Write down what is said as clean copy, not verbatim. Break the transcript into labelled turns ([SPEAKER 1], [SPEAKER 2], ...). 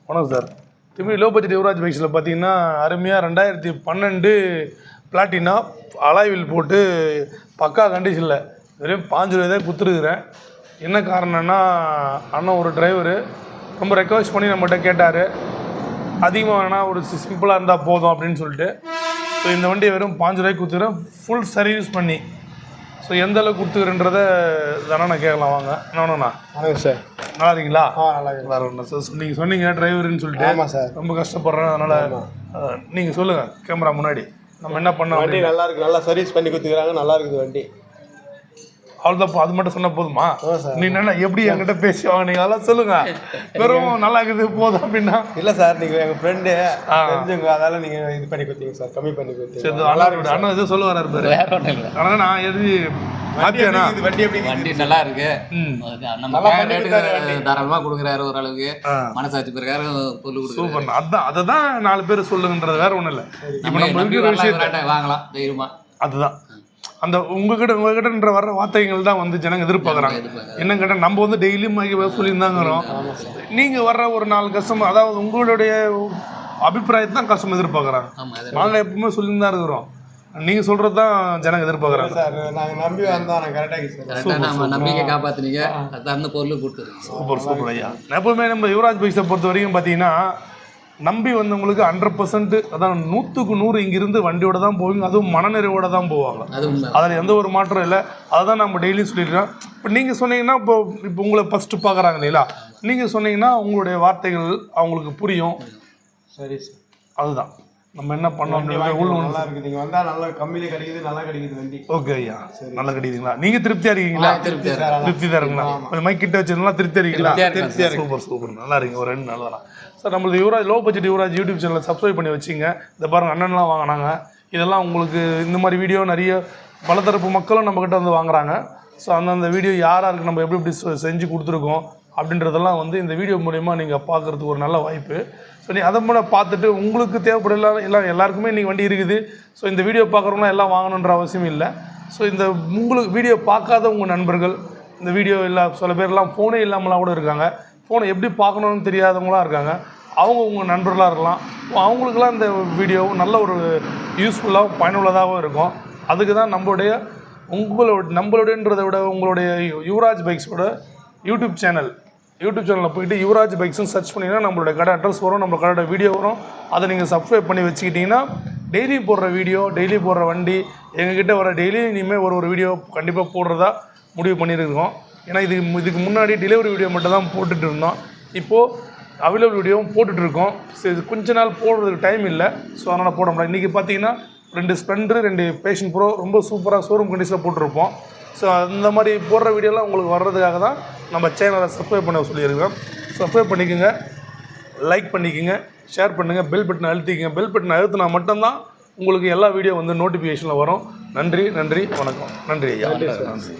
[SPEAKER 1] வணக்கம் சார். திரும்பி low budget Yuvraj பைக்ஸில் பார்த்தீங்கன்னா அருமையாக 2012 பிளாட்டினா அலாய்வில் போட்டு பக்கா கண்டிஷனில் வெறும் 5 ரூபாய் தான் கொடுத்துருக்குறேன். என்ன காரணம்னா அண்ணன் ஒரு டிரைவரு ரொம்ப ரெக்வஸ்ட் பண்ணி நம்மகிட்ட கேட்டார், அதிகமாக வேணால் ஒரு சிம்பிளாக இருந்தால் போதும் அப்படின்னு சொல்லிட்டு. ஸோ இந்த வண்டியை வெறும் 5 ரூபாய்க்கு கொடுத்துக்கிறேன், ஃபுல் சர்வீஸ் பண்ணி. ஸோ எந்த அளவுக்கு கொடுத்துக்கிறேன்றதை தானே நான் கேட்கலாம் வாங்க. என்னண்ணா?
[SPEAKER 2] வணக்கம் சார்.
[SPEAKER 1] நல்லா இருக்கீங்களா?
[SPEAKER 2] நல்லா இருக்கு
[SPEAKER 1] சார். நீங்கள் சொன்னீங்க டிரைவருன்னு சொல்லிட்டு.
[SPEAKER 2] ஆமாம் சார்.
[SPEAKER 1] ரொம்ப கஷ்டப்படுறேன், அதனால் நீங்கள் சொல்லுங்கள் கேமரா முன்னாடி நம்ம என்ன பண்ணோம்.
[SPEAKER 2] வண்டி நல்லா இருக்குது, நல்லா சர்வீஸ் பண்ணி கொடுத்துக்கிறாங்க, நல்லா இருக்குது வண்டி.
[SPEAKER 1] அவ்வளோதான், அது மட்டும் சொன்னால் போதுமா? நீ என்ன எப்படி என்கிட்ட பேசுவாங்க, நீங்கள் அதெல்லாம் சொல்லுங்கள். வெறும் நல்லா இருக்குது போதும் அப்படின்னா
[SPEAKER 2] இல்லை சார், நீங்கள் எங்கள் ஃப்ரெண்டு தெரிஞ்சுங்க, அதெல்லாம் நீங்கள் இது பண்ணி கொடுத்தீங்க சார், கம்மி பண்ணி கொடுத்தீங்க.
[SPEAKER 1] சரி, நல்லா இருக்கு. அண்ணா எதுவும் சொல்ல வராரு பாரு. ஆனால் நான் எது ஹாப்பியாண்ணா?
[SPEAKER 2] வண்டி எப்படி
[SPEAKER 3] வண்டி நல்லா இருக்கு. நம்ம தாராளமாக கொடுக்குறாரு, ஓரளவுக்கு மனசாட்சி பிரகாரம் பொருள் கொடுக்குறாரு.
[SPEAKER 1] சூப்பர். அதான் அதை தான் 4 பேர் சொல்லுங்கன்றது வேற ஒன்றும் இல்லை. இப்போ நம்ம இருக்கிற விஷயத்தை
[SPEAKER 3] வாங்கலாம் தைரியமா.
[SPEAKER 1] அதுதான் அந்த உங்ககிட்ட வர்ற வார்த்தைகள் தான் வந்து ஜனங்க எதிர்பார்க்குறாங்க. என்னன்னு கேட்டால் நம்ம வந்து டெய்லியும் சொல்லியிருந்தாங்கிறோம். நீங்கள் வர்ற ஒரு 4 கஸ்டமர், அதாவது உங்களுடைய அபிப்பிராயத்தை தான் கஸ்டமர் எதிர்பார்க்குறாங்க. நாங்கள் எப்பவுமே சொல்லியிருந்தா இருக்கிறோம், நீங்கள் சொல்கிறது தான் ஜனங்க எதிர்பார்க்குறாங்க.
[SPEAKER 2] சார் நாங்கள் நம்பி வந்தோம், நாங்கள் கரெக்டாக
[SPEAKER 3] நம்ம நம்பிக்கை காப்பாற்றினீங்க, அந்த பொருள் கொடுத்துருங்க.
[SPEAKER 1] சூப்பர் சூப்பர் ஐயா. எப்பவுமே நம்ம யுவராஜ் பைக்ஸை பொறுத்த வரைக்கும் பார்த்தீங்கன்னா நம்பி வந்தவங்களுக்கு 100%, அதான் 100க்கு 100 இங்கிருந்து வண்டியோட தான் போவீங்க, அதுவும் மனநிறைவோடு தான் போவாங்க. அதில் எந்த ஒரு மாற்றம் இல்லை. அதை தான் நம்ம டெய்லியும் சொல்லிடுறோம். இப்போ நீங்கள் சொன்னீங்கன்னா இப்போ உங்களை ஃபஸ்ட்டு பார்க்குறாங்க இல்லைங்களா, நீங்கள் சொன்னீங்கன்னா உங்களுடைய வார்த்தைகள் அவங்களுக்கு புரியும்.
[SPEAKER 2] சரி சார்,
[SPEAKER 1] அதுதான் நம்ம என்ன பண்ணோம்.
[SPEAKER 2] நல்லா இருக்குது, நீங்கள் வந்தால் நல்லா கம்மியிலே கிடைக்குது, நல்லா கிடைக்குது வண்டி.
[SPEAKER 1] ஓகே ஐயா, நல்லா கிடைக்குதுங்களா? நீங்கள் திருப்தியாக இருக்கீங்களா? திருப்தி தான் இருக்குங்களா? கொஞ்சம் மைக் கிட்ட வச்சுருந்தா திருப்தியாக இருக்கீங்களா? திருப்தியாக இருக்கு. சூப்பர் சூப்பர், நல்லா இருக்கீங்க. ஒரு 2 நல்லா சார். நம்மளது Yuvaraj low budget Yuvaraj YouTube சேனலை சப்ஸ்கிரைப் பண்ணி வச்சிங்க. இந்த பாருங்கள், அண்ணன்லாம் வாங்கினாங்க. இதெல்லாம் உங்களுக்கு இந்த மாதிரி வீடியோ நிறைய பலதரப்பு மக்களும் நம்மக்கிட்ட வந்து வாங்குறாங்க. ஸோ அந்தந்த வீடியோ யாராருக்கு நம்ம எப்படி செஞ்சு கொடுத்துருக்கோம் அப்படின்றதெல்லாம் வந்து இந்த வீடியோ மூலிமா நீங்கள் பார்க்குறதுக்கு ஒரு நல்ல வாய்ப்பு. ஸோ நீ அதை மூலம் பார்த்துட்டு உங்களுக்கு தேவைப்படல எல்லாருக்குமே இன்றைக்கி வண்டி இருக்குது. ஸோ இந்த வீடியோ பார்க்குறவங்களாம் எல்லாம் வாங்கணுன்ற அவசியம் இல்லை. ஸோ இந்த உங்களுக்கு வீடியோ பார்க்காத உங்கள் நண்பர்கள், இந்த வீடியோ சில பேர்லாம் ஃபோனே இல்லாமலாம் கூட இருக்காங்க, ஃபோனை எப்படி பார்க்கணுன்னு தெரியாதவங்களாம் இருக்காங்க. அவங்க உங்கள் நண்பர்களாக இருக்கலாம். அவங்களுக்கெல்லாம் இந்த வீடியோ நல்ல ஒரு யூஸ்ஃபுல்லாகவும் பயனுள்ளதாகவும் இருக்கும். அதுக்கு தான் நம்மளுடையன்றதை விட உங்களுடைய யுவராஜ் பைக்ஸோட யூடியூப் சேனலில் போய்ட்டு யுவராஜ் பைக்ஸ்னு சர்ச் பண்ணிங்கன்னா நம்மளோட கடை அட்ரஸ் வரும், நம்ம கடையோட வீடியோ வரும். அதை நீங்கள் சப்ஸ்கிரைப் பண்ணி வச்சுக்கிட்டிங்கன்னா டெய்லி போடுற வீடியோ, டெய்லி போடுற வண்டி, எங்ககிட்ட வர டெய்லி இனிமேல் ஒரு வீடியோ கண்டிப்பாக போடுறதா முடிவு பண்ணியிருக்கோம். ஏன்னா இதுக்கு முன்னாடி டெலிவரி வீடியோ மட்டும் தான் போட்டுட்டு இருந்தோம். இப்போது அவைலபிள் வீடியோவும் போட்டுட்ருக்கோம். சரி, கொஞ்ச நாள் போடுறதுக்கு டைம் இல்லை, ஸோ அதனால் போட முடியாது. இன்றைக்கி பார்த்தீங்கன்னா 2 ஸ்ப்ளெண்டர் 2 பேஷன் ப்ரோ ரொம்ப சூப்பராக ஷோரூம் கண்டிஷனில் போட்டிருப்போம். ஸோ அந்த மாதிரி போடுற வீடியோலாம் உங்களுக்கு வர்றதுக்காக தான் நம்ம சேனலை சப்ஸ்கிரைப் பண்ண சொல்லியிருக்கோம். சப்ஸ்கிரைப் பண்ணிக்கோங்க, லைக் பண்ணிக்கோங்க, ஷேர் பண்ணுங்கள், பெல் பட்டனை அழுத்திக்கங்க. பெல் பட்டனை அழுத்தினா மட்டும்தான் உங்களுக்கு எல்லா வீடியோ வந்து நோட்டிஃபிகேஷனில் வரும். நன்றி, வணக்கம். நன்றி ஐயா. நன்றி.